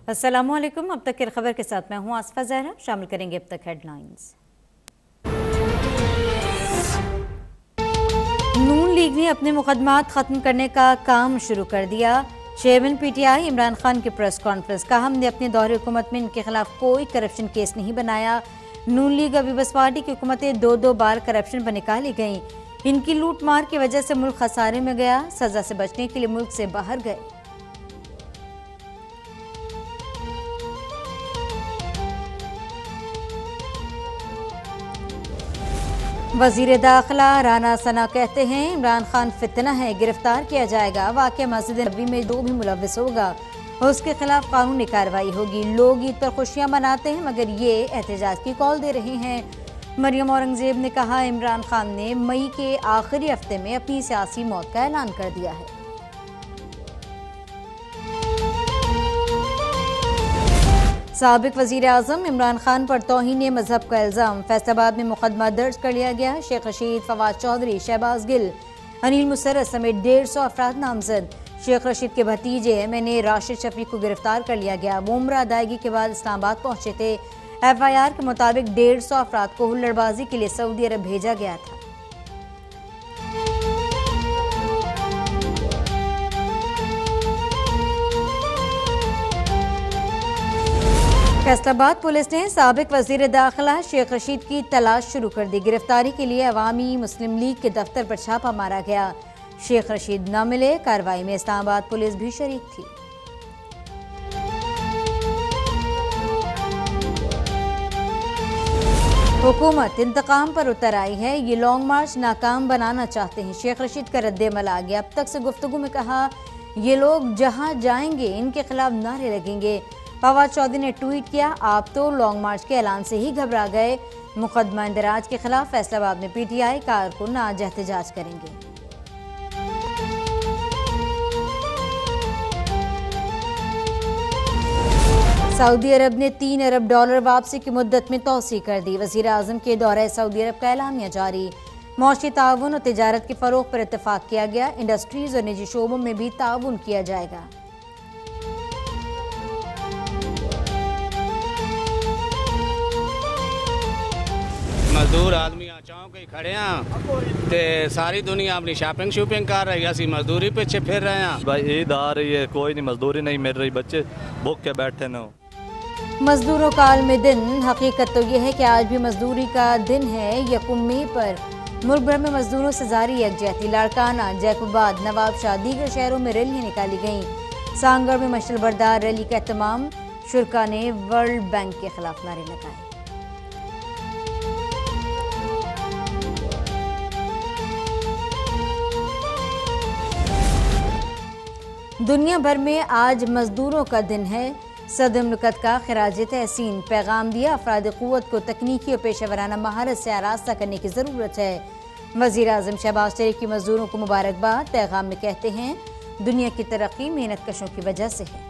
अस्सलामुअलैकुम। अब तक की खबर के साथ मैं हूं आसफा जहरा। शामिल करेंगे अब तक हेडलाइंस। नून लीग ने अपने मुकदमात खत्म करने का काम शुरू कर दिया। चेयरमैन पीटीआई इमरान खान की प्रेस कॉन्फ्रेंस कहा, हमने अपने दौरे हुकूमत में इनके खिलाफ कोई करप्शन केस नहीं बनाया। नून लीग और पीपल्स पार्टी की हुकूमतें दो बार करप्शन पर निकाली गईं। इनकी लूट मार की वजह से मुल्क खसारे में गया। सजा से बचने के लिए मुल्क से बाहर गए। वजीर दाखिला राना सना कहते हैं, इमरान खान फितना है, गिरफ्तार किया जाएगा। वाक़या मस्जिद नबी में जो भी मुलव्विस होगा उसके खिलाफ कानूनी कार्रवाई होगी। लोग ईद पर खुशियां मनाते हैं मगर ये एहतजाज की कॉल दे रहे हैं। मरियम औरंगजेब ने कहा, इमरान खान ने मई के आखिरी हफ्ते में अपनी सियासी मौत का ऐलान कर दिया है। साबिक वजीर आजम इमरान खान पर तौहीन मजहब का इल्ज़ाम। फैसलाबाद में मुकदमा दर्ज कर लिया गया। शेख रशीद, फवाद चौधरी, शहबाज गिल, अनिल मुसर्रत समेत 150 अफराद नामजद। शेख रशीद के भतीजे मैंने राशिद शफीक को गिरफ्तार कर लिया गया। वो उम्र अदायगी के बाद इस्लामाबाद पहुंचे थे। FIR के मुताबिक 150 अफराद को हुल्लड़बाजी के लिए सऊदी अरब भेजा गया था। फैसलाबाद पुलिस ने साबिक वजीर दाखिला शेख रशीद की तलाश शुरू कर दी। गिरफ्तारी के लिए अवामी मुस्लिम लीग के दफ्तर पर छापा मारा गया। शेख रशीद न मिले। कार्रवाई में इस्लामाबाद पुलिस भी शरीक थी। हुकूमत इंतकाम पर उतर आई है। ये लॉन्ग मार्च नाकाम बनाना चाहते हैं। शेख रशीद का रद्द-ए-अमल आ गया। अब तक से गुफ्तगू में कहा, ये लोग जहां जाएंगे इनके खिलाफ नारे लगेंगे। फवाद चौधरी ने ट्वीट किया, आप तो लॉन्ग मार्च के ऐलान से ही घबरा गए। मुकदमा इंदराज के खिलाफ फैसलाबाद में पीटीआई कारकुन आज एहतजाज करेंगे। सऊदी अरब ने $3 अरब वापसी की मुद्दत में तौसी कर दी। वजीर आजम के दौरे सऊदी अरब का ऐलानिया जारी। मौशी ताउन और तिजारत के फरोग पर इत्तफाक किया गया। इंडस्ट्रीज और निजी शोबों में भी ताउन किया जाएगा। मजदूर आदमी चौंक के खड़े हैं ते सारी दुनिया अपनी शॉपिंग शूपिंग कर रही है, असी मजदूरी पीछे फिर रहे हैं। भाई ईद आ रही है, कोई नहीं, मजदूरी नहीं मिल रही, बच्चे भूख के बैठे न। मजदूरों का आलमी दिन। हकीकत तो यह है कि आज भी मजदूरी का दिन है। 1 मई पर मुल्क भर में मजदूरों से जारी यकजहती। लाड़काना, जैकोबाद, नवाबशाह, दीगर शहरों में रैलियां निकाली गईं। सांगड़ में मशल बरदार रैली का एहतमाम। शुरका ने वर्ल्ड बैंक के खिलाफ नारे लगाए। दुनिया भर में आज मजदूरों का दिन है। सदर मुल्कत का खिराज तहसीन पैगाम दिया। अफराद क़ुव्वत को तकनीकी और पेशेवराना महारत से आरास्ता करने की ज़रूरत है। वज़ीर आज़म शहबाज शरीफ की मजदूरों को मुबारकबाद। पैगाम में कहते हैं, दुनिया की तरक्की मेहनत कशों की वजह से है।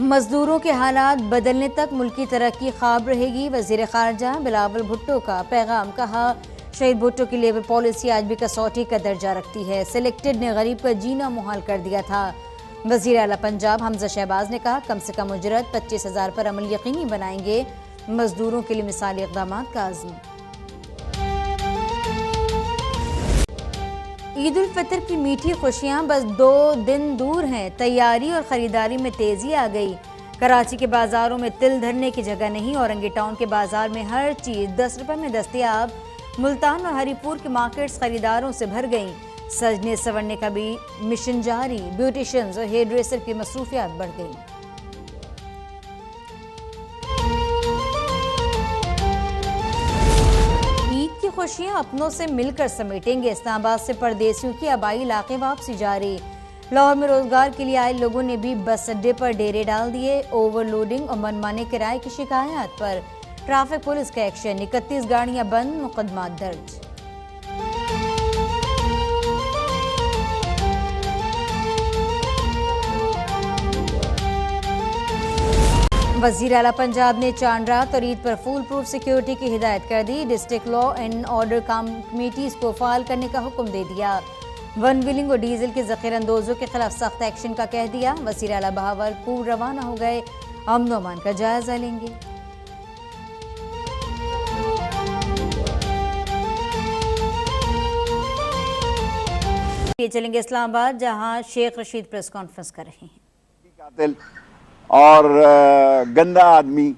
मजदूरों के हालात बदलने तक मुल्क की तरक्की ख्वाब रहेगी। वजीर खारजा बिलावल भुट्टो का पैगाम। कहा, शहीद भुट्टो की लेबर पॉलिसी आज भी कसौटी का दर्जा रखती है। सिलेक्टेड ने गरीब का जीना मुहाल कर दिया था। वजीर आला पंजाब हमजा शहबाज ने कहा, कम से कम उजरत 25,000 पर अमल यकीनी बनाएंगे। मजदूरों के लिए मिसाली इक़दाम का आज़म। ईद उल फितर की मीठी खुशियां बस 2 दिन दूर हैं। तैयारी और खरीदारी में तेजी आ गई। कराची के बाजारों में तिल धरने की जगह नहीं। औरंगी टाउन के बाजार में हर चीज 10 रुपए में दस्तयाब। मुल्तान और हरीपुर की मार्केट्स खरीदारों से भर गईं। सजने संवरने का भी मिशन जारी। ब्यूटिशियंस और हेयर ड्रेसर की मसरूफियात बढ़ गई। ईद की खुशियां अपनों से मिलकर समेटेंगे। इस्लामाबाद से परदेसियों की आबाई इलाके वापसी जारी। लाहौर में रोजगार के लिए आए लोगों ने भी बस अड्डे पर डेरे डाल दिए। ओवरलोडिंग और मनमाने किराए की शिकायत पर ट्रैफिक पुलिस का एक्शन। 31 गाड़ियां बंद, मुकदमा दर्ज। वज़ीर आला पंजाब ने चांद रात और ईद पर फुल प्रूफ सिक्योरिटी की हिदायत कर दी। District law and order committees को फाल करने का हुक्म दे दिया। वन व्हीलिंग और डीजल के ज़ख़ीरा अंदोज़ों के खिलाफ सख्त एक्शन का कह दिया। वज़ीर आला बहावलपुर रवाना हो गए, अमन व अमान का जायजा लेंगे। ये चलेंगे इस्लामाबाद, जहां शेख रशीद प्रेस कॉन्फ्रेंस कर रहे हैं। और गंदा आदमी,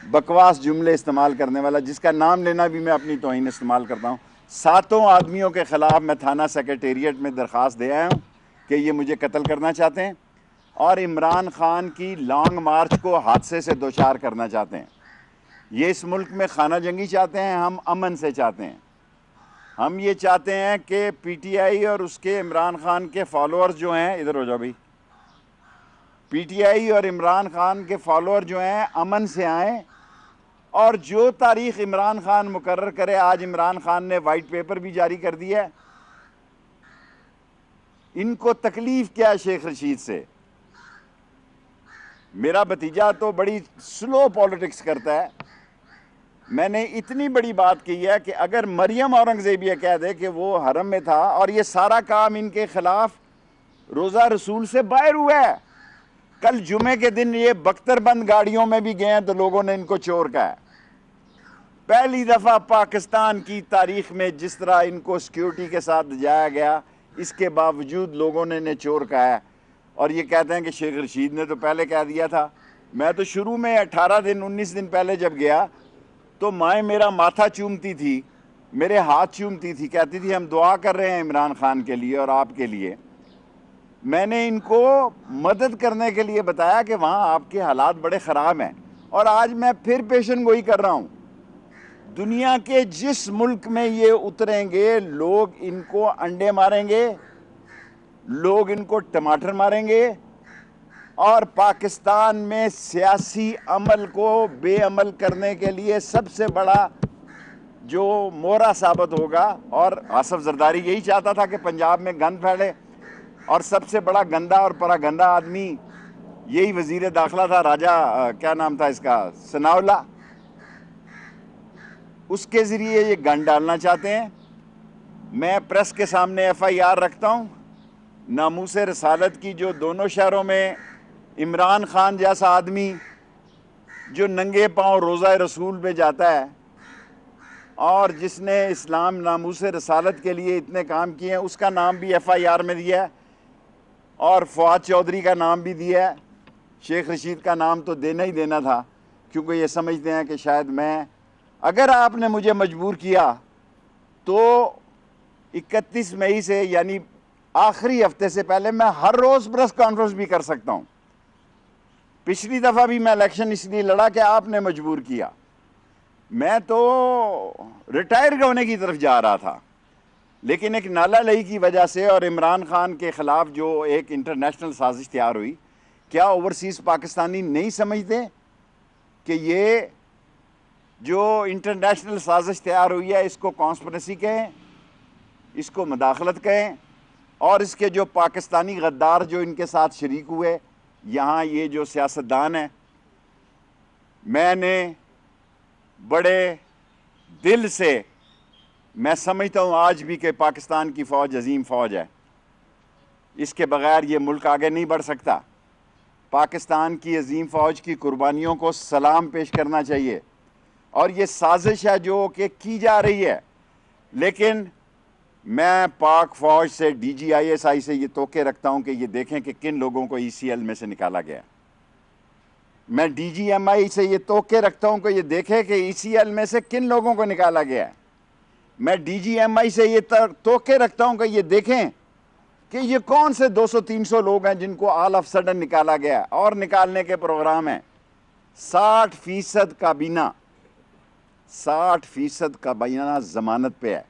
बकवास जुमले इस्तेमाल करने वाला, जिसका नाम लेना भी मैं अपनी तौहीन इस्तेमाल करता हूँ। 7 आदमियों के ख़िलाफ़ मैं थाना सेक्रेटेरिएट में दरख्वास्त दे आया हूँ कि ये मुझे कत्ल करना चाहते हैं और इमरान ख़ान की लॉन्ग मार्च को हादसे से दोचार करना चाहते हैं। ये इस मुल्क में खाना जंगी चाहते हैं, हम अमन से चाहते हैं। हम ये चाहते हैं कि PTI और उसके इमरान ख़ान के फॉलोअर्स जो हैं, इधर हो जाओ भाई, PTI और इमरान ख़ान के फॉलोअर जो हैं अमन से आएँ और जो तारीख़ इमरान ख़ान मुकर्रर करे। आज इमरान ख़ान ने वाइट पेपर भी जारी कर दिया है। इनको तकलीफ़ क्या है शेख रशीद से? मेरा भतीजा तो बड़ी स्लो पॉलिटिक्स करता है। मैंने इतनी बड़ी बात की है कि अगर मरियम औरंगज़ेबिया कह दे कि वो हरम में था और ये सारा काम इनके ख़िलाफ़ रोज़ा रसूल से बाहर हुआ है। कल जुमे के दिन ये बख्तरबंद गाड़ियों में भी गए हैं तो लोगों ने इनको चोर कहा है। पहली दफ़ा पाकिस्तान की तारीख़ में जिस तरह इनको सिक्योरिटी के साथ जाया गया, इसके बावजूद लोगों ने इन्हें चोर कहा है। और ये कहते हैं कि शेख रशीद ने तो पहले कह दिया था। मैं तो शुरू में 18 दिन 19 दिन पहले जब गया तो माएँ मेरा माथा चूमती थी, मेरे हाथ चूमती थी, कहती थी हम दुआ कर रहे हैं इमरान ख़ान के लिए और आपके लिए। मैंने इनको मदद करने के लिए बताया कि वहाँ आपके हालात बड़े ख़राब हैं। और आज मैं फिर पेशन गोई कर रहा हूँ, दुनिया के जिस मुल्क में ये उतरेंगे लोग इनको अंडे मारेंगे, लोग इनको टमाटर मारेंगे और पाकिस्तान में सियासी अमल को बेअमल करने के लिए सबसे बड़ा जो मोहरा साबित होगा। और आसफ जरदारी यही चाहता था कि पंजाब में गंद फैले और सबसे बड़ा गंदा और परागंदा आदमी यही वजीर दाखिला था, राजा क्या नाम था इसका, सनाउल्लाह। उसके ज़रिए ये गंद डालना चाहते हैं। मैं प्रेस के सामने FIR रखता हूँ नामूसे रसालत की, जो दोनों शहरों में इमरान ख़ान जैसा आदमी जो नंगे पाँव रोज़ा रसूल पे जाता है और जिसने इस्लाम नामूसे रसालत के लिए इतने काम किए हैं, उसका नाम भी FIR में दिया है और फवाद चौधरी का नाम भी दिया है। शेख रशीद का नाम तो देना ही देना था, क्योंकि ये समझते हैं कि शायद मैं, अगर आपने मुझे मजबूर किया तो 31 मई से यानी आखिरी हफ्ते से पहले मैं हर रोज़ प्रेस कॉन्फ्रेंस भी कर सकता हूँ। पिछली दफ़ा भी मैं इलेक्शन इसलिए लड़ा कि आपने मजबूर किया। मैं तो रिटायर होने की तरफ जा रहा था, लेकिन एक नाला लही की वजह से और इमरान ख़ान के ख़िलाफ़ जो एक इंटरनेशनल साजिश तैयार हुई, क्या ओवरसीज़ पाकिस्तानी नहीं समझते कि ये जो इंटरनेशनल साजिश तैयार हुई है इसको कॉन्स्पिरेसी कहें, इसको मुदाखलत कहें। और इसके जो पाकिस्तानी गद्दार जो इनके साथ शरीक हुए, यहाँ ये जो सियासतदान हैं, मैंने बड़े दिल से मैं समझता हूँ आज भी कि पाकिस्तान की फ़ौज अजीम फ़ौज है। इसके बग़ैर ये मुल्क आगे नहीं बढ़ सकता। पाकिस्तान की अजीम फ़ौज की कुर्बानियों को सलाम पेश करना चाहिए। और ये साजिश है जो कि की जा रही है, लेकिन मैं पाक फ़ौज से DGISI से ये तोके रखता हूँ कि ये देखें कि किन लोगों को ECL में से निकाला गया। मैं DGMI से ये तोके रखता हूँ कि ये देखें कि ECL में से किन लोगों को निकाला गया है। मैं DGMI से ये तोके रखता हूँ कि ये देखें कि ये कौन से 200-300 लोग हैं जिनको ऑल ऑफ सडन निकाला गया। और निकालने के प्रोग्राम हैं। 60% काबीना, 60% काबीना ज़मानत पे है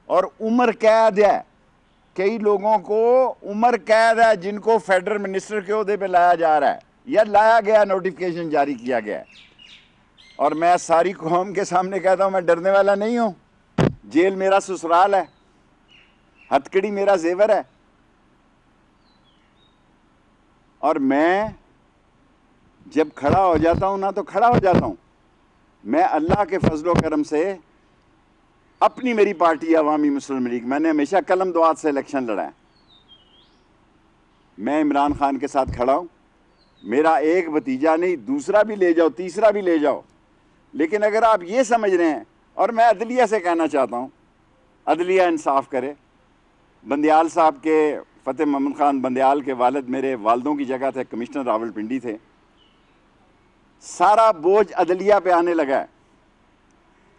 और उम्र कैद है। कई लोगों को उम्र कैद है जिनको फेडरल मिनिस्टर के ओहदे पे लाया जा रहा है या लाया गया, नोटिफिकेशन जारी किया गया है। और मैं सारी कौम के सामने कहता हूँ, मैं डरने वाला नहीं हूँ। जेल मेरा ससुराल है, हथकड़ी मेरा जेवर है और मैं जब खड़ा हो जाता हूँ ना तो खड़ा हो जाता हूँ। मैं अल्लाह के फजलो करम से अपनी मेरी पार्टी अवामी मुस्लिम लीग, मैंने हमेशा कलम दुआत से इलेक्शन लड़ा है। मैं इमरान खान के साथ खड़ा हूँ। मेरा एक भतीजा नहीं, दूसरा भी ले जाओ, तीसरा भी ले जाओ। लेकिन अगर आप ये समझ रहे हैं, और मैं अदलिया से कहना चाहता हूँ, अदलिया इंसाफ करे। बंदियाल साहब के, फतेह मोहम्मद खान बंदियाल के वालिद मेरे वालदों की जगह थे, कमिश्नर रावलपिंडी थे। सारा बोझ अदलिया पे आने लगा है।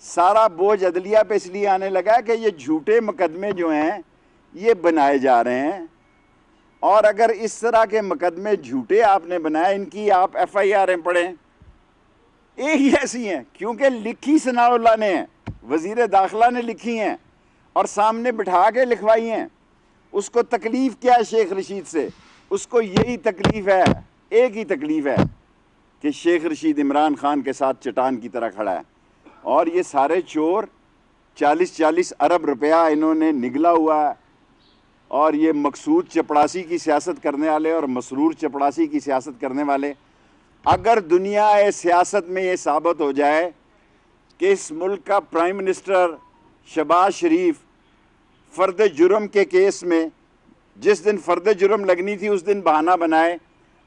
सारा बोझ अदलिया पे इसलिए आने लगा है कि ये झूठे मुकदमे जो हैं ये बनाए जा रहे हैं, और अगर इस तरह के मुकदमे झूठे आपने बनाए, इनकी आप FIR पढ़ें, एक ही ऐसी हैं, क्योंकि लिखी सनाउल्लाह ने है, वजीर दाखिला ने लिखी हैं और सामने बिठा के लिखवाई हैं। उसको तकलीफ क्या है शेख रशीद से? उसको यही तकलीफ है, एक ही तकलीफ है कि शेख रशीद इमरान खान के साथ चट्टान की तरह खड़ा है। और ये सारे चोर 40-40 अरब रुपया इन्होंने निगला हुआ है, और ये मकसूद चपड़ासी की सियासत करने वाले और मसरूर चपड़ासी की सियासत करने वाले, अगर दुनिया सियासत में ये साबित हो जाए कि इस मुल्क का प्राइम मिनिस्टर शहबाज शरीफ फ़र्द जुर्म के केस में जिस दिन फ़र्द जुर्म लगनी थी उस दिन बहाना बनाए,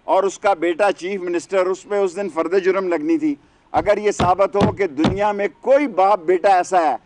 और उसका बेटा चीफ मिनिस्टर, उस पर उस दिन फ़र्द जुर्म लगनी थी, अगर ये साबित हो कि दुनिया में कोई बाप बेटा ऐसा है